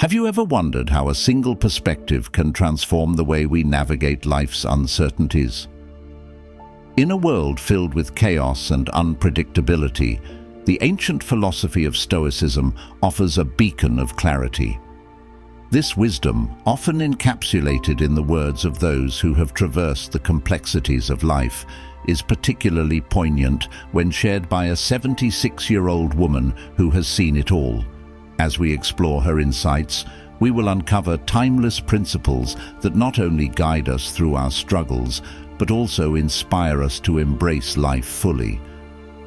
Have you ever wondered how a single perspective can transform the way we navigate life's uncertainties? In a world filled with chaos and unpredictability, the ancient philosophy of Stoicism offers a beacon of clarity. This wisdom, often encapsulated in the words of those who have traversed the complexities of life, is particularly poignant when shared by a 76-year-old woman who has seen it all. As we explore her insights, we will uncover timeless principles that not only guide us through our struggles, but also inspire us to embrace life fully.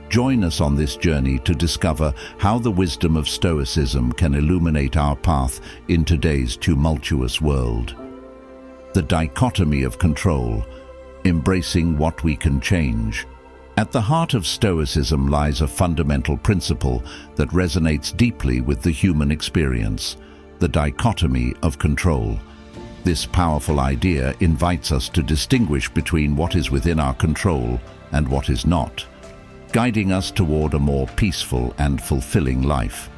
Join us on this journey to discover how the wisdom of Stoicism can illuminate our path in today's tumultuous world. The dichotomy of control, embracing what we can change. At the heart of Stoicism lies a fundamental principle that resonates deeply with the human experience: the dichotomy of control. This powerful idea invites us to distinguish between what is within our control and what is not, guiding us toward a more peaceful and fulfilling life.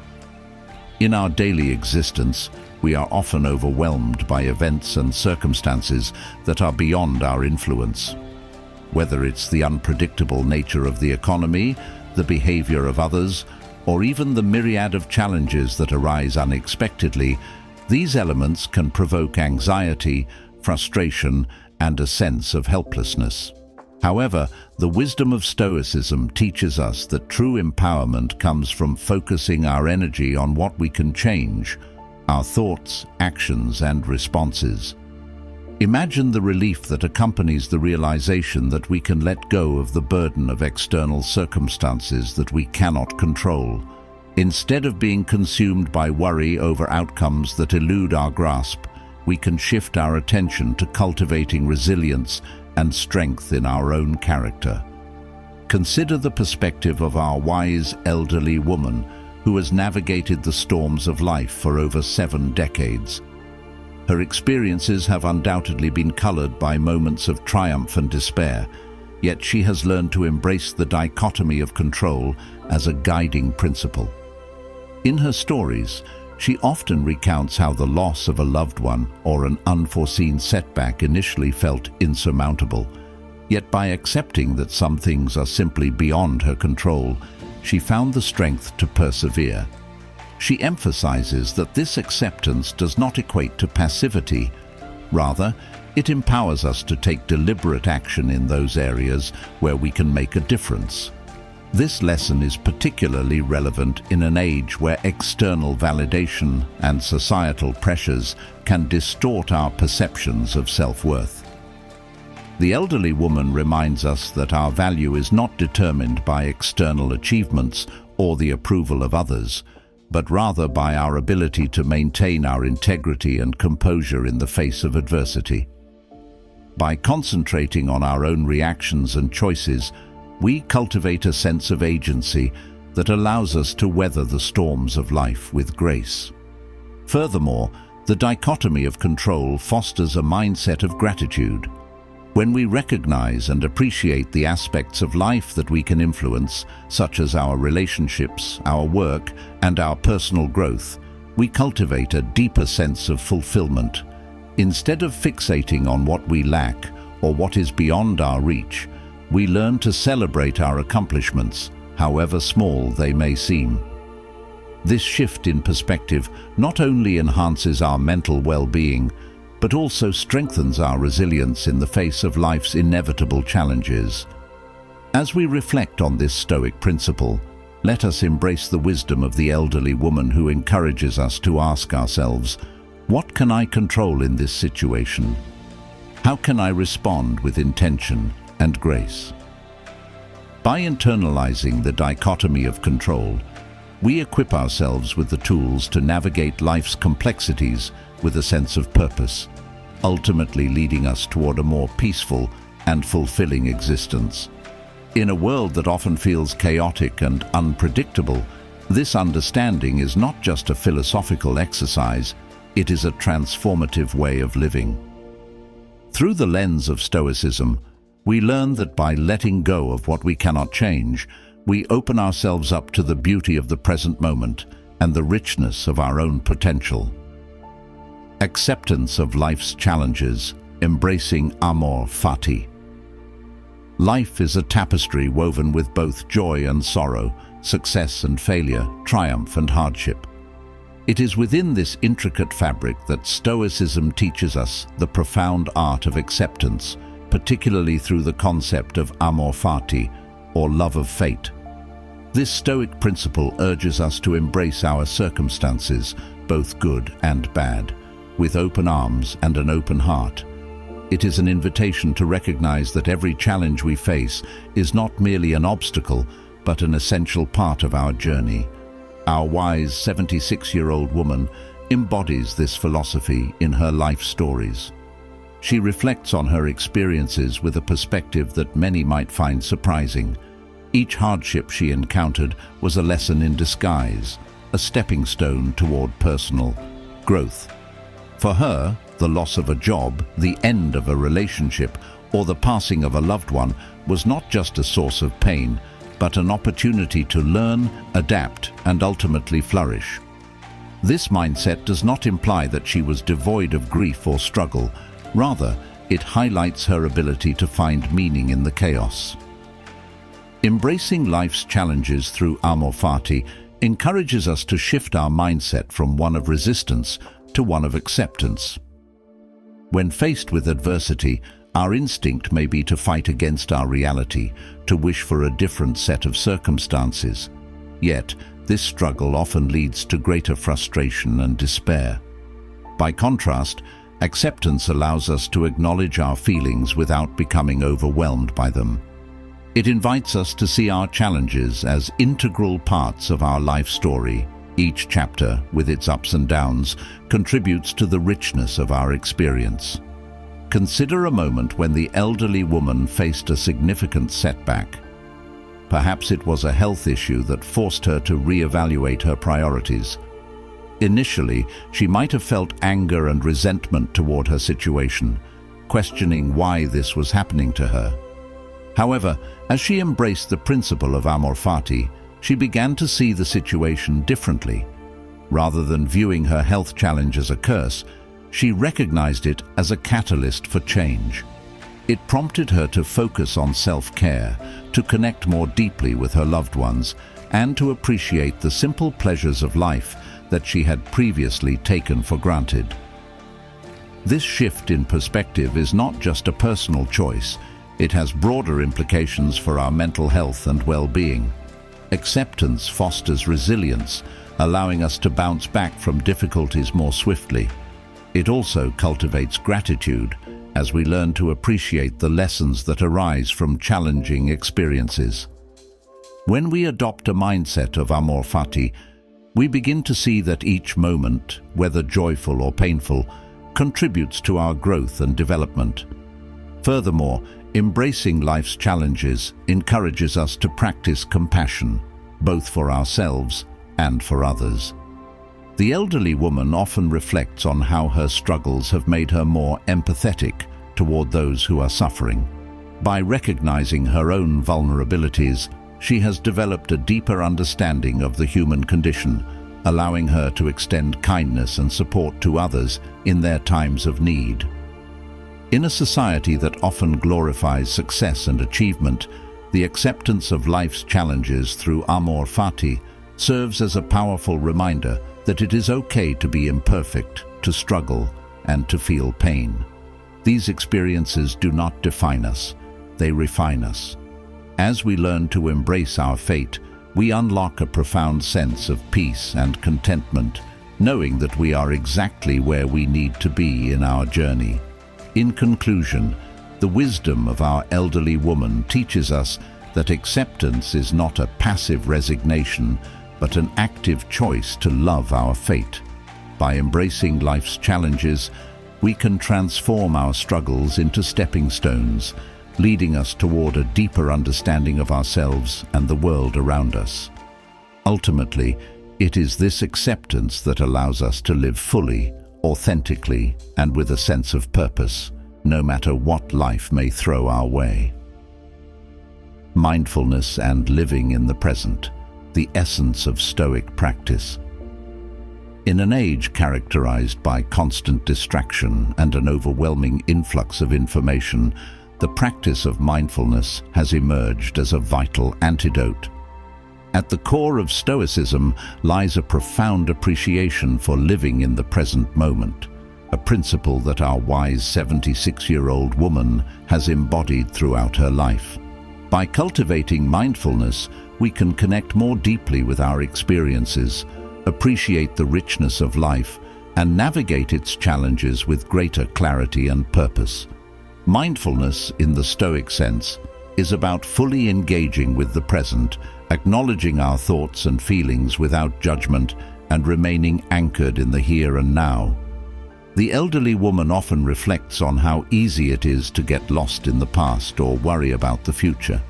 In our daily existence, we are often overwhelmed by events and circumstances that are beyond our influence. Whether it's the unpredictable nature of the economy, the behavior of others, or even the myriad of challenges that arise unexpectedly, these elements can provoke anxiety, frustration, and a sense of helplessness. However, the wisdom of Stoicism teaches us that true empowerment comes from focusing our energy on what we can change: our thoughts, actions, and responses. Imagine the relief that accompanies the realization that we can let go of the burden of external circumstances that we cannot control. Instead of being consumed by worry over outcomes that elude our grasp, we can shift our attention to cultivating resilience and strength in our own character. Consider the perspective of our wise elderly woman who has navigated the storms of life for over 7 decades. Her experiences have undoubtedly been colored by moments of triumph and despair, yet she has learned to embrace the dichotomy of control as a guiding principle. In her stories, she often recounts how the loss of a loved one or an unforeseen setback initially felt insurmountable. Yet by accepting that some things are simply beyond her control, she found the strength to persevere. She emphasizes that this acceptance does not equate to passivity. Rather, it empowers us to take deliberate action in those areas where we can make a difference. This lesson is particularly relevant in an age where external validation and societal pressures can distort our perceptions of self-worth. The elderly woman reminds us that our value is not determined by external achievements or the approval of others, but rather by our ability to maintain our integrity and composure in the face of adversity. By concentrating on our own reactions and choices, we cultivate a sense of agency that allows us to weather the storms of life with grace. Furthermore, the dichotomy of control fosters a mindset of gratitude. When we recognize and appreciate the aspects of life that we can influence, such as our relationships, our work, and our personal growth, we cultivate a deeper sense of fulfillment. Instead of fixating on what we lack or what is beyond our reach, we learn to celebrate our accomplishments, however small they may seem. This shift in perspective not only enhances our mental well-being, but also strengthens our resilience in the face of life's inevitable challenges. As we reflect on this Stoic principle, let us embrace the wisdom of the elderly woman who encourages us to ask ourselves, what can I control in this situation? How can I respond with intention and grace? By internalizing the dichotomy of control, we equip ourselves with the tools to navigate life's complexities with a sense of purpose, ultimately leading us toward a more peaceful and fulfilling existence. In a world that often feels chaotic and unpredictable, this understanding is not just a philosophical exercise, it is a transformative way of living. Through the lens of Stoicism, we learn that by letting go of what we cannot change, we open ourselves up to the beauty of the present moment and the richness of our own potential. Acceptance of life's challenges, embracing amor fati. Life is a tapestry woven with both joy and sorrow, success and failure, triumph and hardship. It is within this intricate fabric that Stoicism teaches us the profound art of acceptance, particularly through the concept of amor fati, or love of fate. This Stoic principle urges us to embrace our circumstances, both good and bad, with open arms and an open heart. It is an invitation to recognize that every challenge we face is not merely an obstacle, but an essential part of our journey. Our wise 76-year-old woman embodies this philosophy in her life stories. She reflects on her experiences with a perspective that many might find surprising. Each hardship she encountered was a lesson in disguise, a stepping stone toward personal growth. For her, the loss of a job, the end of a relationship, or the passing of a loved one was not just a source of pain, but an opportunity to learn, adapt, and ultimately flourish. This mindset does not imply that she was devoid of grief or struggle. Rather, it highlights her ability to find meaning in the chaos. Embracing life's challenges through amor fati encourages us to shift our mindset from one of resistance to one of acceptance. When faced with adversity, our instinct may be to fight against our reality, to wish for a different set of circumstances. Yet, this struggle often leads to greater frustration and despair. By contrast, acceptance allows us to acknowledge our feelings without becoming overwhelmed by them. It invites us to see our challenges as integral parts of our life story. Each chapter, with its ups and downs, contributes to the richness of our experience. Consider a moment when the elderly woman faced a significant setback. Perhaps it was a health issue that forced her to reevaluate her priorities. Initially, she might have felt anger and resentment toward her situation, questioning why this was happening to her. However, as she embraced the principle of amor fati, she began to see the situation differently. Rather than viewing her health challenge as a curse, she recognized it as a catalyst for change. It prompted her to focus on self-care, to connect more deeply with her loved ones, and to appreciate the simple pleasures of life that she had previously taken for granted. This shift in perspective is not just a personal choice, it has broader implications for our mental health and well-being. Acceptance fosters resilience, allowing us to bounce back from difficulties more swiftly. It also cultivates gratitude, as we learn to appreciate the lessons that arise from challenging experiences. When we adopt a mindset of amor fati, we begin to see that each moment, whether joyful or painful, contributes to our growth and development. Furthermore, embracing life's challenges encourages us to practice compassion, both for ourselves and for others. The elderly woman often reflects on how her struggles have made her more empathetic toward those who are suffering. By recognizing her own vulnerabilities, she has developed a deeper understanding of the human condition, allowing her to extend kindness and support to others in their times of need. In a society that often glorifies success and achievement, the acceptance of life's challenges through amor fati serves as a powerful reminder that it is okay to be imperfect, to struggle, and to feel pain. These experiences do not define us, they refine us. As we learn to embrace our fate, we unlock a profound sense of peace and contentment, knowing that we are exactly where we need to be in our journey. In conclusion, the wisdom of our elderly woman teaches us that acceptance is not a passive resignation, but an active choice to love our fate. By embracing life's challenges, we can transform our struggles into stepping stones, leading us toward a deeper understanding of ourselves and the world around us. Ultimately, it is this acceptance that allows us to live fully, authentically, and with a sense of purpose, no matter what life may throw our way. Mindfulness and living in the present, the essence of Stoic practice. In an age characterized by constant distraction and an overwhelming influx of information, the practice of mindfulness has emerged as a vital antidote. At the core of Stoicism lies a profound appreciation for living in the present moment, a principle that our wise 76-year-old woman has embodied throughout her life. By cultivating mindfulness, we can connect more deeply with our experiences, appreciate the richness of life, and navigate its challenges with greater clarity and purpose. Mindfulness, in the Stoic sense, is about fully engaging with the present, acknowledging our thoughts and feelings without judgment, and remaining anchored in the here and now. The elderly woman often reflects on how easy it is to get lost in the past or worry about the future.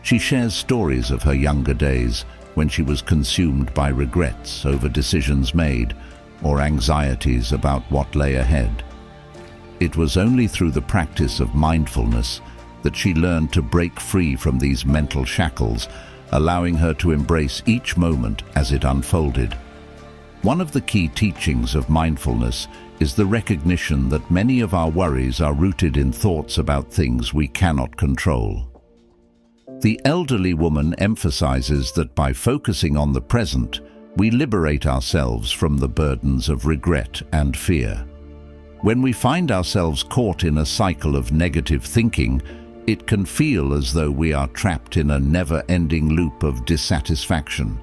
She shares stories of her younger days, when she was consumed by regrets over decisions made or anxieties about what lay ahead. It was only through the practice of mindfulness that she learned to break free from these mental shackles, allowing her to embrace each moment as it unfolded. One of the key teachings of mindfulness is the recognition that many of our worries are rooted in thoughts about things we cannot control. The elderly woman emphasizes that by focusing on the present, we liberate ourselves from the burdens of regret and fear. When we find ourselves caught in a cycle of negative thinking, it can feel as though we are trapped in a never-ending loop of dissatisfaction.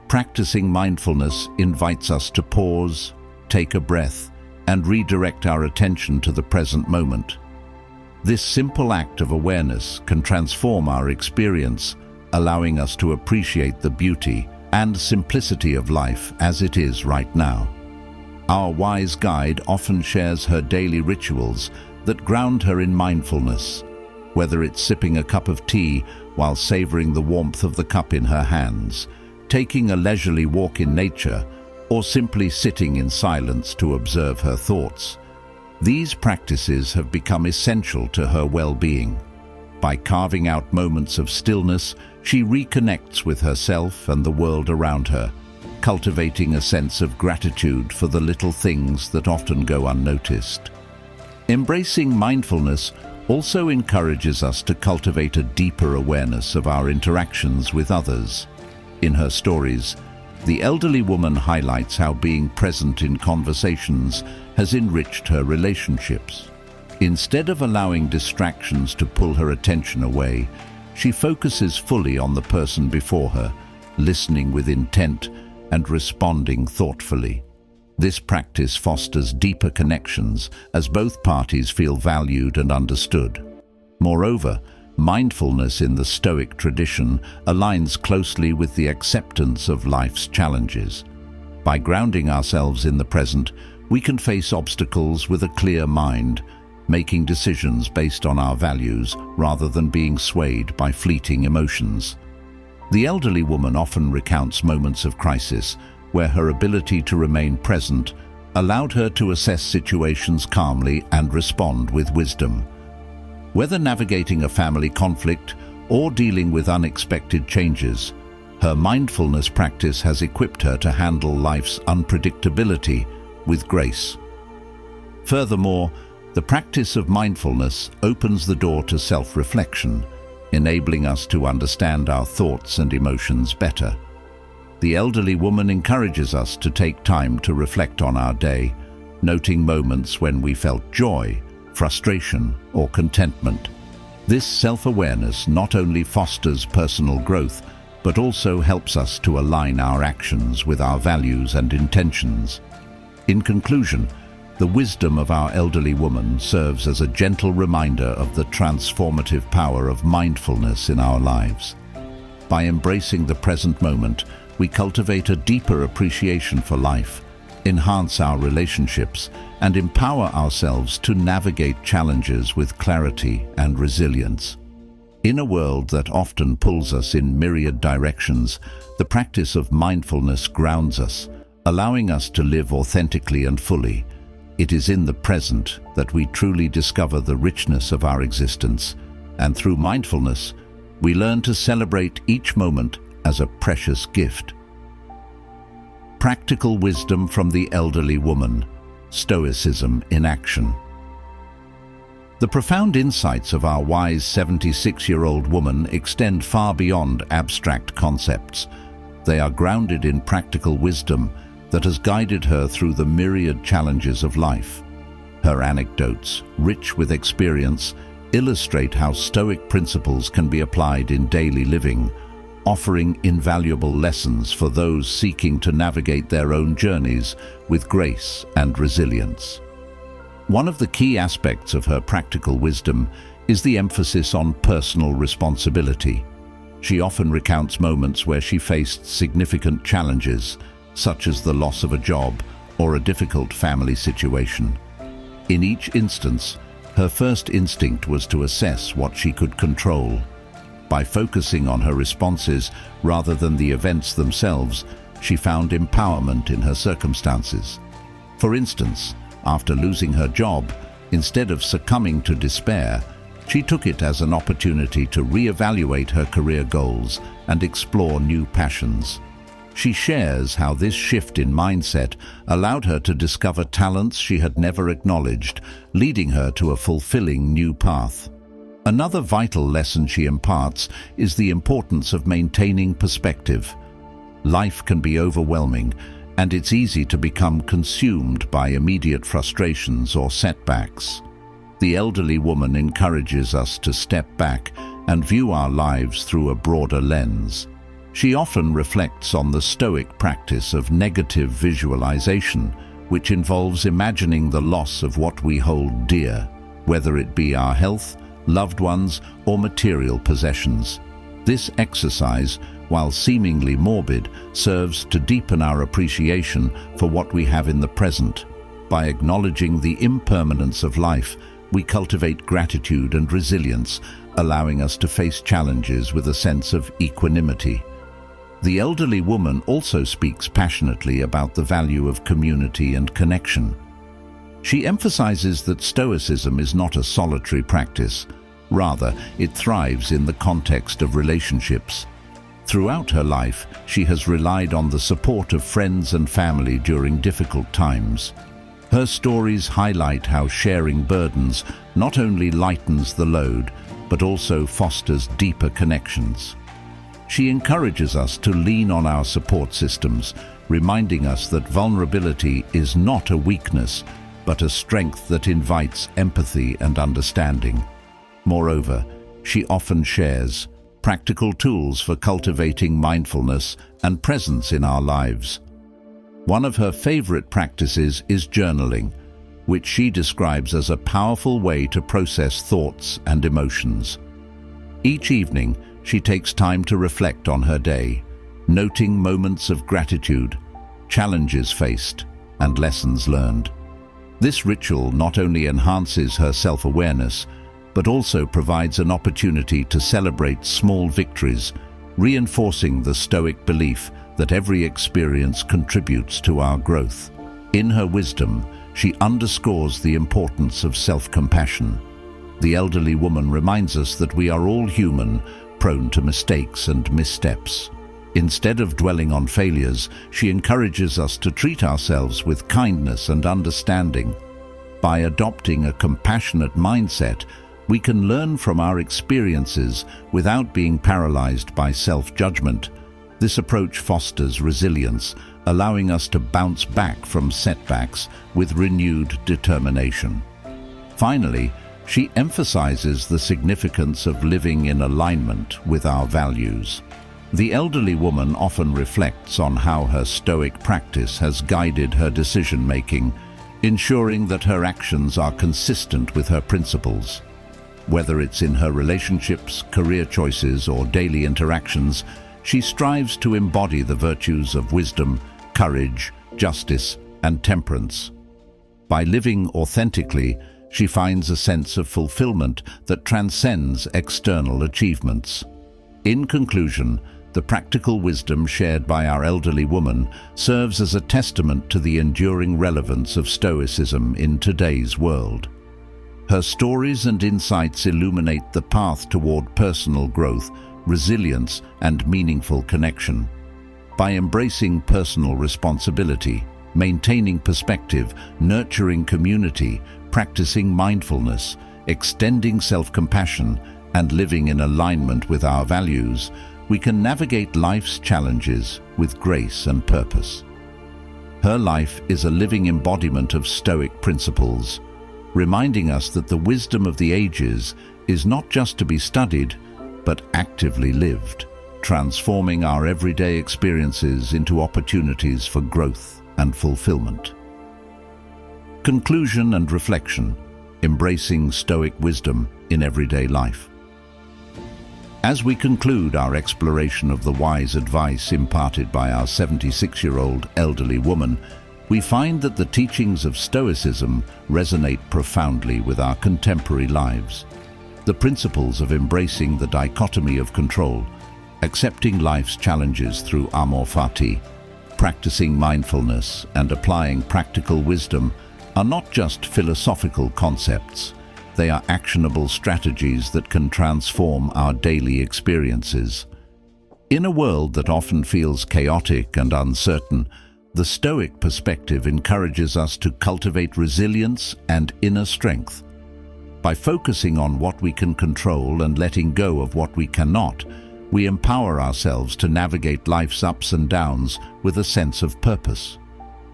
Practicing mindfulness invites us to pause, take a breath, and redirect our attention to the present moment. This simple act of awareness can transform our experience, allowing us to appreciate the beauty and simplicity of life as it is right now. Our wise guide often shares her daily rituals that ground her in mindfulness, whether it's sipping a cup of tea while savoring the warmth of the cup in her hands, taking a leisurely walk in nature, or simply sitting in silence to observe her thoughts. These practices have become essential to her well-being. By carving out moments of stillness, she reconnects with herself and the world around her, cultivating a sense of gratitude for the little things that often go unnoticed. Embracing mindfulness also encourages us to cultivate a deeper awareness of our interactions with others. In her stories, the elderly woman highlights how being present in conversations has enriched her relationships. Instead of allowing distractions to pull her attention away, she focuses fully on the person before her, listening with intent and responding thoughtfully. This practice fosters deeper connections as both parties feel valued and understood. Moreover, mindfulness in the Stoic tradition aligns closely with the acceptance of life's challenges. By grounding ourselves in the present, we can face obstacles with a clear mind, making decisions based on our values rather than being swayed by fleeting emotions. The elderly woman often recounts moments of crisis where her ability to remain present allowed her to assess situations calmly and respond with wisdom. Whether navigating a family conflict or dealing with unexpected changes, her mindfulness practice has equipped her to handle life's unpredictability with grace. Furthermore, the practice of mindfulness opens the door to self-reflection, enabling us to understand our thoughts and emotions better. The elderly woman encourages us to take time to reflect on our day, noting moments when we felt joy, frustration, or contentment. This self-awareness not only fosters personal growth, but also helps us to align our actions with our values and intentions. In conclusion, the wisdom of our elderly woman serves as a gentle reminder of the transformative power of mindfulness in our lives. By embracing the present moment, we cultivate a deeper appreciation for life, enhance our relationships, and empower ourselves to navigate challenges with clarity and resilience. In a world that often pulls us in myriad directions, the practice of mindfulness grounds us, allowing us to live authentically and fully. It is in the present that we truly discover the richness of our existence, and through mindfulness, we learn to celebrate each moment as a precious gift. Practical wisdom from the elderly woman. Stoicism in action. The profound insights of our wise 76-year-old woman extend far beyond abstract concepts. They are grounded in practical wisdom that has guided her through the myriad challenges of life. Her anecdotes, rich with experience, illustrate how Stoic principles can be applied in daily living, offering invaluable lessons for those seeking to navigate their own journeys with grace and resilience. One of the key aspects of her practical wisdom is the emphasis on personal responsibility. She often recounts moments where she faced significant challenges, such as the loss of a job or a difficult family situation. In each instance, her first instinct was to assess what she could control. By focusing on her responses rather than the events themselves, she found empowerment in her circumstances. For instance, after losing her job, instead of succumbing to despair, she took it as an opportunity to reevaluate her career goals and explore new passions. She shares how this shift in mindset allowed her to discover talents she had never acknowledged, leading her to a fulfilling new path. Another vital lesson she imparts is the importance of maintaining perspective. Life can be overwhelming, and it's easy to become consumed by immediate frustrations or setbacks. The elderly woman encourages us to step back and view our lives through a broader lens. She often reflects on the Stoic practice of negative visualization, which involves imagining the loss of what we hold dear, whether it be our health, loved ones, or material possessions. This exercise, while seemingly morbid, serves to deepen our appreciation for what we have in the present. By acknowledging the impermanence of life, we cultivate gratitude and resilience, allowing us to face challenges with a sense of equanimity. The elderly woman also speaks passionately about the value of community and connection. She emphasizes that Stoicism is not a solitary practice. Rather, it thrives in the context of relationships. Throughout her life, she has relied on the support of friends and family during difficult times. Her stories highlight how sharing burdens not only lightens the load, but also fosters deeper connections. She encourages us to lean on our support systems, reminding us that vulnerability is not a weakness, but a strength that invites empathy and understanding. Moreover, she often shares practical tools for cultivating mindfulness and presence in our lives. One of her favorite practices is journaling, which she describes as a powerful way to process thoughts and emotions. Each evening, she takes time to reflect on her day, noting moments of gratitude, challenges faced, and lessons learned. This ritual not only enhances her self-awareness, but also provides an opportunity to celebrate small victories, reinforcing the Stoic belief that every experience contributes to our growth. In her wisdom, she underscores the importance of self-compassion. The elderly woman reminds us that we are all human, prone to mistakes and missteps. Instead of dwelling on failures, she encourages us to treat ourselves with kindness and understanding. By adopting a compassionate mindset, we can learn from our experiences without being paralyzed by self-judgment. This approach fosters resilience, allowing us to bounce back from setbacks with renewed determination. Finally, she emphasizes the significance of living in alignment with our values. The elderly woman often reflects on how her Stoic practice has guided her decision-making, ensuring that her actions are consistent with her principles. Whether it's in her relationships, career choices, or daily interactions, she strives to embody the virtues of wisdom, courage, justice, and temperance. By living authentically, she finds a sense of fulfillment that transcends external achievements. In conclusion, the practical wisdom shared by our elderly woman serves as a testament to the enduring relevance of Stoicism in today's world. Her stories and insights illuminate the path toward personal growth, resilience, and meaningful connection. by embracing personal responsibility, maintaining perspective, nurturing community, practicing mindfulness, extending self-compassion, and living in alignment with our values, we can navigate life's challenges with grace and purpose. Her life is a living embodiment of Stoic principles, reminding us that the wisdom of the ages is not just to be studied, but actively lived, transforming our everyday experiences into opportunities for growth and fulfillment. Conclusion and reflection: embracing Stoic wisdom in everyday life. As we conclude our exploration of the wise advice imparted by our 76-year-old elderly woman, we find that the teachings of Stoicism resonate profoundly with our contemporary lives. The principles of embracing the dichotomy of control, accepting life's challenges through amor fati, practicing mindfulness, and applying practical wisdom are not just philosophical concepts. They are actionable strategies that can transform our daily experiences. In a world that often feels chaotic and uncertain, the Stoic perspective encourages us to cultivate resilience and inner strength. By focusing on what we can control and letting go of what we cannot, we empower ourselves to navigate life's ups and downs with a sense of purpose.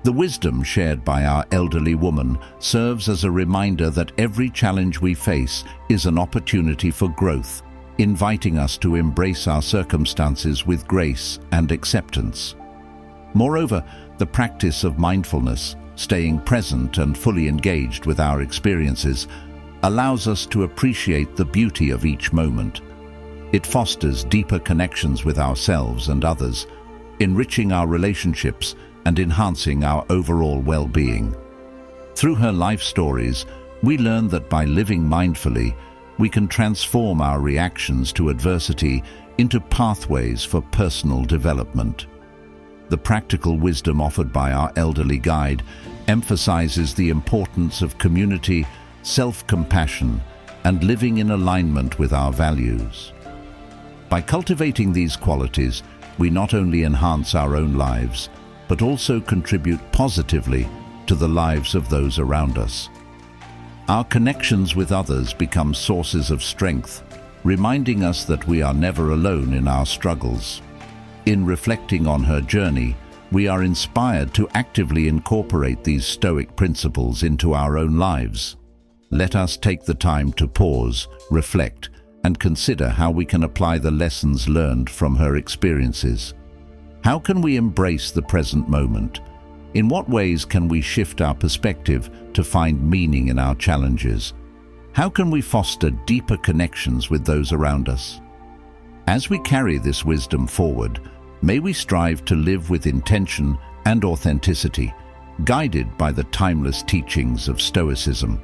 The wisdom shared by our elderly woman serves as a reminder that every challenge we face is an opportunity for growth, inviting us to embrace our circumstances with grace and acceptance. Moreover, the practice of mindfulness, staying present and fully engaged with our experiences, allows us to appreciate the beauty of each moment. It fosters deeper connections with ourselves and others, enriching our relationships and enhancing our overall well-being. Through her life stories, we learn that by living mindfully, we can transform our reactions to adversity into pathways for personal development. The practical wisdom offered by our elderly guide emphasizes the importance of community, self-compassion, and living in alignment with our values. By cultivating these qualities, we not only enhance our own lives, but also contribute positively to the lives of those around us. Our connections with others become sources of strength, reminding us that we are never alone in our struggles. In reflecting on her journey, we are inspired to actively incorporate these Stoic principles into our own lives. Let us take the time to pause, reflect, and consider how we can apply the lessons learned from her experiences. How can we embrace the present moment? In what ways can we shift our perspective to find meaning in our challenges? How can we foster deeper connections with those around us? As we carry this wisdom forward, may we strive to live with intention and authenticity, guided by the timeless teachings of Stoicism.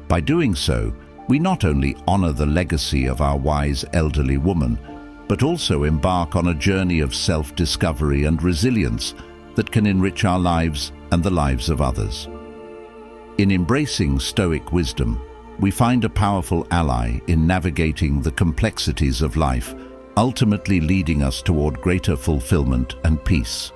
By doing so, we not only honor the legacy of our wise elderly woman, but also embark on a journey of self-discovery and resilience that can enrich our lives and the lives of others. In embracing Stoic wisdom, we find a powerful ally in navigating the complexities of life, ultimately leading us toward greater fulfillment and peace.